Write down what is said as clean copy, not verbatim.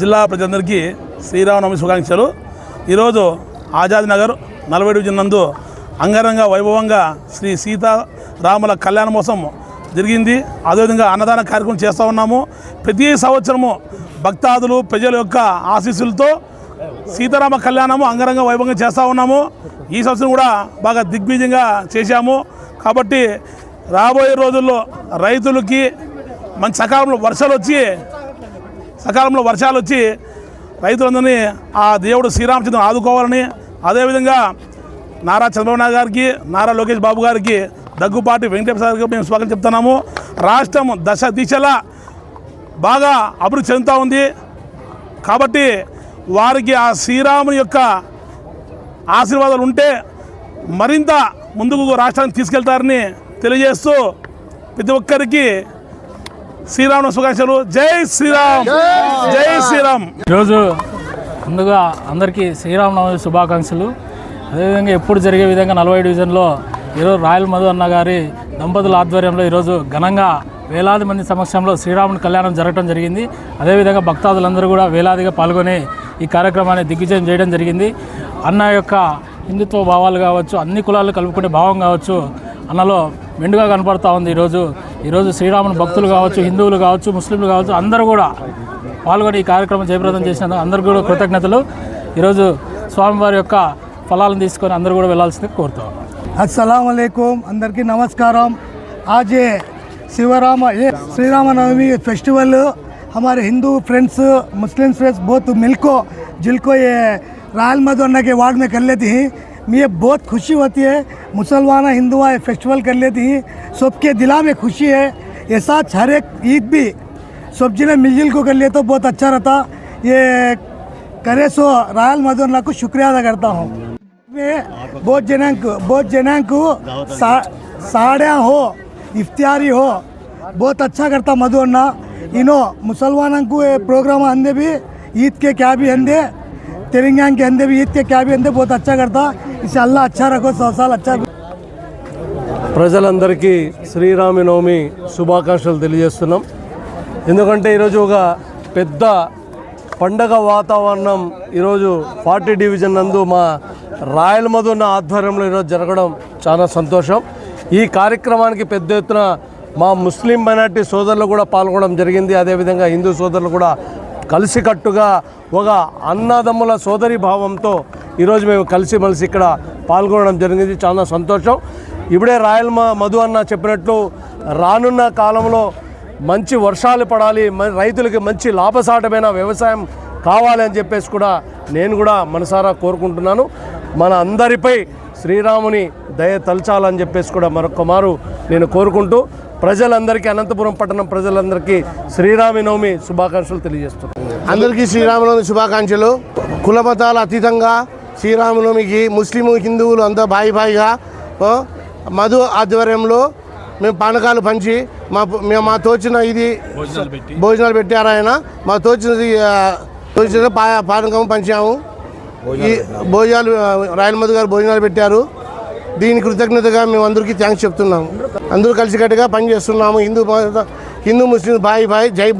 జిల్లా ప్రజలందరికీ శ్రీరామనవమి శుభాకాంక్షలు. ఈరోజు ఆజాద్ నగర్ 40 డివిజన్ నందు అంగరంగ వైభవంగా శ్రీ సీతారాముల కళ్యాణోత్సవం జరిగింది. అదేవిధంగా అన్నదాన కార్యక్రమం చేస్తూ ఉన్నాము. ప్రతి సంవత్సరము భక్తాదులు ప్రజల యొక్క ఆశీస్సులతో సీతారామ కళ్యాణము అంగరంగ వైభవంగా చేస్తూ ఉన్నాము. ఈ సంవత్సరం కూడా బాగా దిగ్విజయంగా చేశాము. కాబట్టి రాబోయే రోజుల్లో రైతులకి మంచి సకాలంలో వర్షాలు వచ్చి రైతులందరినీ ఆ దేవుడు శ్రీరామచంద్రుని ఆదుకోవాలని, అదేవిధంగా నారా చంద్రబాబు నాయుడు గారికి, నారా లోకేష్ బాబు గారికి, దగ్గుపాటి వెంకటేశ్వర గారికి మేము స్వాగతం చెప్తున్నాము. రాష్ట్రం దశ దిశలా బాగా అభివృద్ధి చెందుతూ ఉంది. కాబట్టి వారికి ఆ శ్రీరాముని యొక్క ఆశీర్వాదాలు ఉంటే మరింత ముందుకు రాష్ట్రాన్ని తీసుకెళ్తారని తెలియజేస్తూ ప్రతి ఒక్కరికి శ్రీరామ శుభాకాంక్షలు. జై శ్రీరామ్, జై శ్రీరామ్. ఈరోజు ముందుగా అందరికీ శ్రీరామనవమి శుభాకాంక్షలు. అదేవిధంగా ఎప్పుడు జరిగే విధంగా 40 డివిజన్లో ఈరోజు రాయల్ మధు అన్న గారి దంపతుల ఆధ్వర్యంలో ఈరోజు ఘనంగా వేలాది మంది సమక్షంలో శ్రీరాముని కళ్యాణం జరగడం జరిగింది. అదేవిధంగా భక్తాదులందరూ కూడా వేలాదిగా పాల్గొని ఈ కార్యక్రమాన్ని దిగ్విజయం చేయడం జరిగింది. అన్న యొక్క హిందుత్వ భావాలు కావచ్చు, అన్ని కులాలు కలుపుకునే భావం కావచ్చు అన్నలో మెండుగా కనపడతా ఉంది. ఈరోజు శ్రీరాముని భక్తులు కావచ్చు, హిందువులు కావచ్చు, ముస్లింలు కావచ్చు, అందరూ కూడా పాల్గొని ఈ కార్యక్రమం జయప్రదం చేసినందుకు అందరికీ కూడా కృతజ్ఞతలు. ఈరోజు స్వామివారి యొక్క ఫలాలను తీసుకొని అందరూ కూడా వెళ్ళాల్సింది కోరుతాం. अस्सलाम वालेकुम, अंदर की नमस्कारम। आज ये श्रीरामनवमी फेस्टिवल हमारे हिंदू फ्रेंड्स, मुस्लिम फ्रेंड्स बहुत मिलको जिनको ये रायल मधु अन्ना के वार्ड में कर लेती हैं, मुझे बहुत खुशी होती है। मुसलमान हिंदू ये फेस्टिवल कर लेती हैं, सबके दिला में खुशी है। ऐसा हर एक ईद भी सब जिले मिलजुल को कर लिए तो बहुत अच्छा रहता। ये करे सो रायल मधु अन्ना को शुक्रिया अदा करता हूँ। बहुत जनां को साड़ियाँ हो, इफ्तारी हो, बहुत अच्छा करता मधु अन्ना। इनो मुसलमानों को प्रोग्राम अंदे भी ईद के क्या भी अंदे, तेलंगाना के अंदे भी ईद के क्या भी अंदे बहुत अच्छा करता। इसे अल्लाह अच्छा रखो, 100 साल अच्छा। ప్రజలందరికీ శ్రీరామనవమి శుభాకాంక్షలు తెలియజేస్తున్నాం. ఎందుకంటే ఈరోజు ఒక పెద్ద పండగ వాతావరణం ఈరోజు 40 డివిజన్ నందు మా రాయల్ మధు అన్న ఆధ్వర్యంలో ఈరోజు జరగడం చాలా సంతోషం. ఈ కార్యక్రమానికి పెద్ద ఎత్తున మా ముస్లిం మైనార్టీ సోదరులు కూడా పాల్గొనడం జరిగింది. అదేవిధంగా హిందూ సోదరులు కూడా కలిసికట్టుగా ఒక అన్నదమ్ముల సోదరి భావంతో ఈరోజు మేము కలిసిమెలిసి ఇక్కడ పాల్గొనడం జరిగింది. చాలా సంతోషం. ఇప్పుడే రాయల్ మధు అన్న చెప్పినట్లు రానున్న కాలంలో మంచి వర్షాలు పడాలి, రైతులకి మంచి లాభసాటమైన వ్యవసాయం కావాలి అని చెప్పేసి కూడా నేను కూడా మనసారా కోరుకుంటున్నాను. మన అందరిపై శ్రీరాముని దయ తలచాలని చెప్పేసి కూడా మరొక మారు నేను కోరుకుంటూ ప్రజలందరికీ, అనంతపురం పట్టణం ప్రజలందరికీ శ్రీరామనవమి శుభాకాంక్షలు తెలియజేస్తున్నాను. అందరికీ శ్రీరామనవమి శుభాకాంక్షలు. కుల మతాల అతీతంగా శ్రీరామనవమికి ముస్లిం హిందువులు అంతా బాయిగా మధు ఆధ్వర్యంలో మేము పానకాలు పంచి మా తోచిన ఇది భోజనాలు పెట్టారు. ఆయన మా తోచిన పానకం పంచాము. ఈ భోజనాలు రాయల్ మధు గారు భోజనాలు పెట్టారు. దీని కృతజ్ఞతగా మేము అందరికీ థ్యాంక్స్ చెప్తున్నాము. అందరూ కలిసికట్టుగా పనిచేస్తున్నాము. హిందూ ముస్లిం భాయ్ జై